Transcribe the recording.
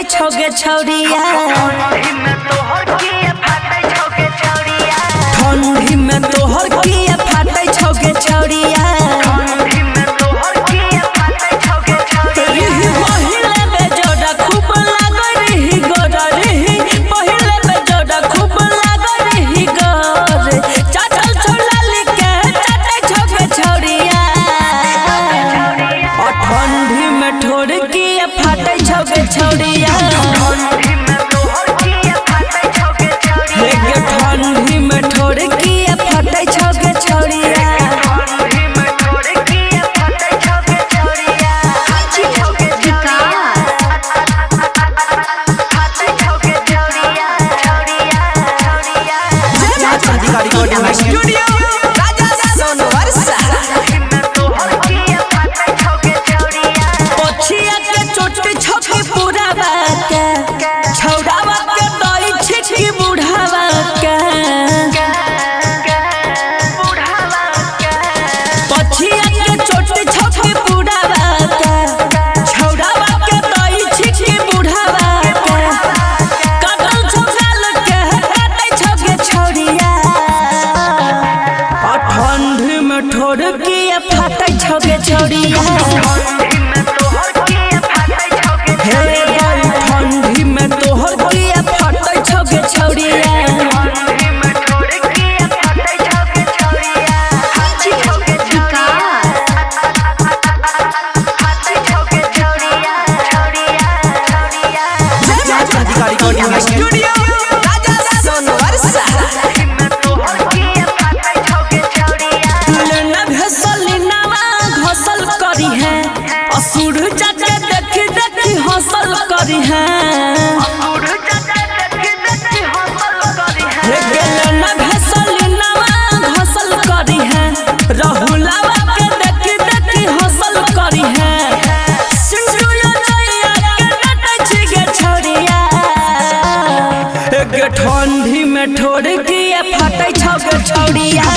छोगे छौरिया ठंडी में तोहर किए फाटे छोगे छौरिया छौरिया ठंडी में ठोर किए फाटे छोगे छौरिया ठोर किए फाटे छोगे छौरिया ठंडी में तोहर किए फाटे छोगे छौरिया असुर चाचा देखी देखी हौसल करी है राहुलावा के देखी देखी हौसल करी है ठंडी में ठोर किए फाटे छोगे छौरिया।